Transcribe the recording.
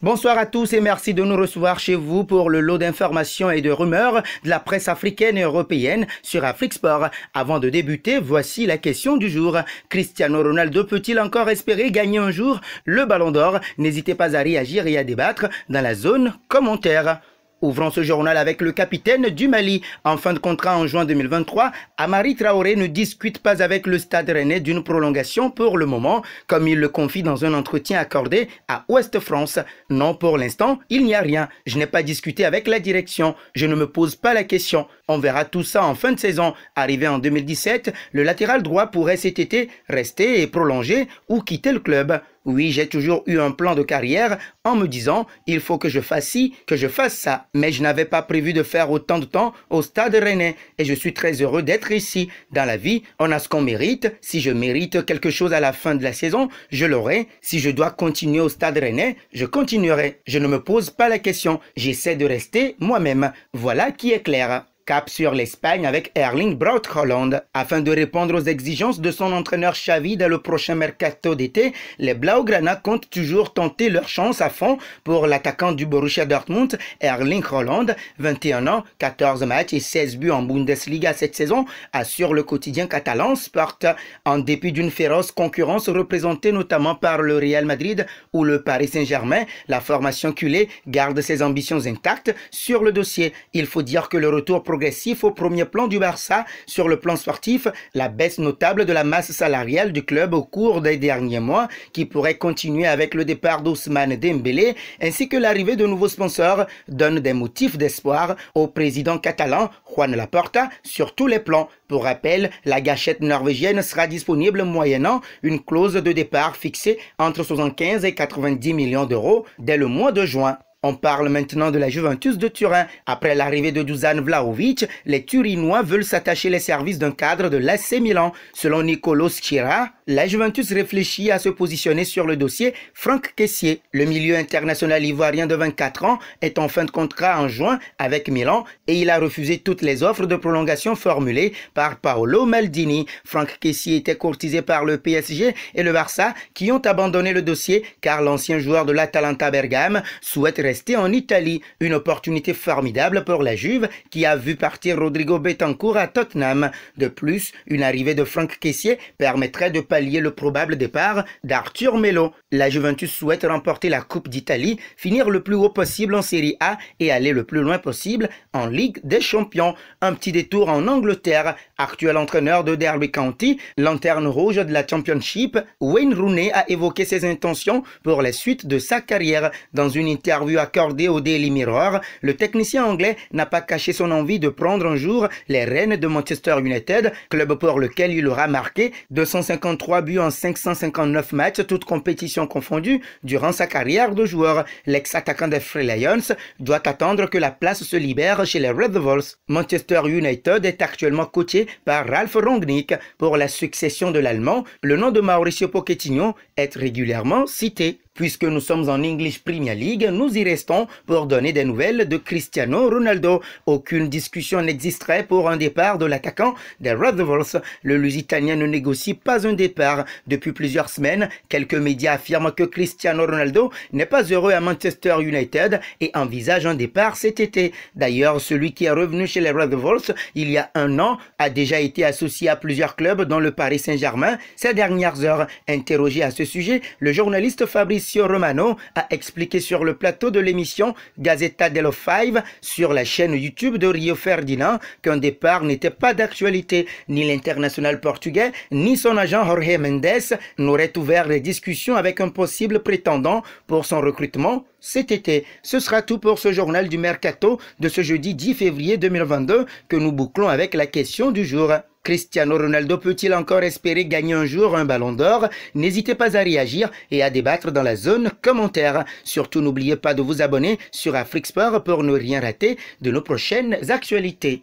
Bonsoir à tous et merci de nous recevoir chez vous pour le lot d'informations et de rumeurs de la presse africaine et européenne sur Afrique Sport. Avant de débuter, voici la question du jour. Cristiano Ronaldo peut-il encore espérer gagner un jour le Ballon d'Or? N'hésitez pas à réagir et à débattre dans la zone commentaire. Ouvrons ce journal avec le capitaine du Mali. En fin de contrat en juin 2023, Amari Traoré ne discute pas avec le Stade Rennais d'une prolongation pour le moment, comme il le confie dans un entretien accordé à Ouest France. Non, pour l'instant, il n'y a rien. Je n'ai pas discuté avec la direction. Je ne me pose pas la question. On verra tout ça en fin de saison. Arrivé en 2017, le latéral droit pourrait cet été rester et prolonger ou quitter le club. Oui, j'ai toujours eu un plan de carrière en me disant « il faut que je fasse ci, que je fasse ça ». Mais je n'avais pas prévu de faire autant de temps au Stade Rennais et je suis très heureux d'être ici. Dans la vie, on a ce qu'on mérite. Si je mérite quelque chose à la fin de la saison, je l'aurai. Si je dois continuer au Stade Rennais, je continuerai. Je ne me pose pas la question. J'essaie de rester moi-même. Voilà qui est clair. Cap sur l'Espagne avec Erling Braut Haaland. Afin de répondre aux exigences de son entraîneur Xavi dans le prochain mercato d'été, les Blaugrana comptent toujours tenter leur chance à fond pour l'attaquant du Borussia Dortmund, Erling Haaland, 21 ans, 14 matchs et 16 buts en Bundesliga cette saison, assure le quotidien catalan Sport. En dépit d'une féroce concurrence représentée notamment par le Real Madrid ou le Paris Saint-Germain, la formation culée garde ses ambitions intactes sur le dossier. Il faut dire que le retour progressif au premier plan du Barça sur le plan sportif, la baisse notable de la masse salariale du club au cours des derniers mois qui pourrait continuer avec le départ d'Ousmane Dembélé ainsi que l'arrivée de nouveaux sponsors donnent des motifs d'espoir au président catalan Joan Laporta sur tous les plans. Pour rappel, la gâchette norvégienne sera disponible moyennant une clause de départ fixée entre 75 et 90 millions d'euros dès le mois de juin. On parle maintenant de la Juventus de Turin. Après l'arrivée de Dusan Vlahovic, les Turinois veulent s'attacher les services d'un cadre de l'AC Milan. Selon Nicolo Schira, la Juventus réfléchit à se positionner sur le dossier Franck Kessié. Le milieu international ivoirien de 24 ans est en fin de contrat en juin avec Milan et il a refusé toutes les offres de prolongation formulées par Paolo Maldini. Franck Kessié était courtisé par le PSG et le Barça qui ont abandonné le dossier car l'ancien joueur de l'Atalanta Bergame souhaite rester en Italie. Une opportunité formidable pour la Juve qui a vu partir Rodrigo Betancourt à Tottenham. De plus, une arrivée de Franck Kessié permettrait de pallier le probable départ d'Arthur Melo. La Juventus souhaite remporter la Coupe d'Italie, finir le plus haut possible en Serie A et aller le plus loin possible en Ligue des Champions. Un petit détour en Angleterre. Actuel entraîneur de Derby County, lanterne rouge de la Championship, Wayne Rooney a évoqué ses intentions pour la suite de sa carrière. Dans une interview accordée au Daily Mirror, le technicien anglais n'a pas caché son envie de prendre un jour les rênes de Manchester United, club pour lequel il aura marqué 253 buts en 559 matchs, toutes compétitions confondues, durant sa carrière de joueur. L'ex-attaquant des Free Lions doit attendre que la place se libère chez les Red Devils. Manchester United est actuellement coaché par Ralf Rangnick. Pour la succession de l'Allemand, le nom de Mauricio Pochettino est régulièrement cité. Puisque nous sommes en English Premier League, nous y restons pour donner des nouvelles de Cristiano Ronaldo. Aucune discussion n'existerait pour un départ de l'attaquant des Red Devils. Le Lusitanien ne négocie pas un départ. Depuis plusieurs semaines, quelques médias affirment que Cristiano Ronaldo n'est pas heureux à Manchester United et envisage un départ cet été. D'ailleurs, celui qui est revenu chez les Red Devils il y a un an a déjà été associé à plusieurs clubs dont le Paris Saint-Germain ces dernières heures. Interrogé à ce sujet, le journaliste Fabrizio Romano a expliqué sur le plateau de l'émission Gazzetta dello Five sur la chaîne YouTube de Rio Ferdinand qu'un départ n'était pas d'actualité. Ni l'international portugais, ni son agent Jorge Mendes n'auraient ouvert les discussions avec un possible prétendant pour son recrutement cet été. Ce sera tout pour ce journal du Mercato de ce jeudi 10 février 2022 que nous bouclons avec la question du jour. Cristiano Ronaldo peut-il encore espérer gagner un jour un ballon d'or? N'hésitez pas à réagir et à débattre dans la zone commentaire. Surtout n'oubliez pas de vous abonner sur Afrique Sport pour ne rien rater de nos prochaines actualités.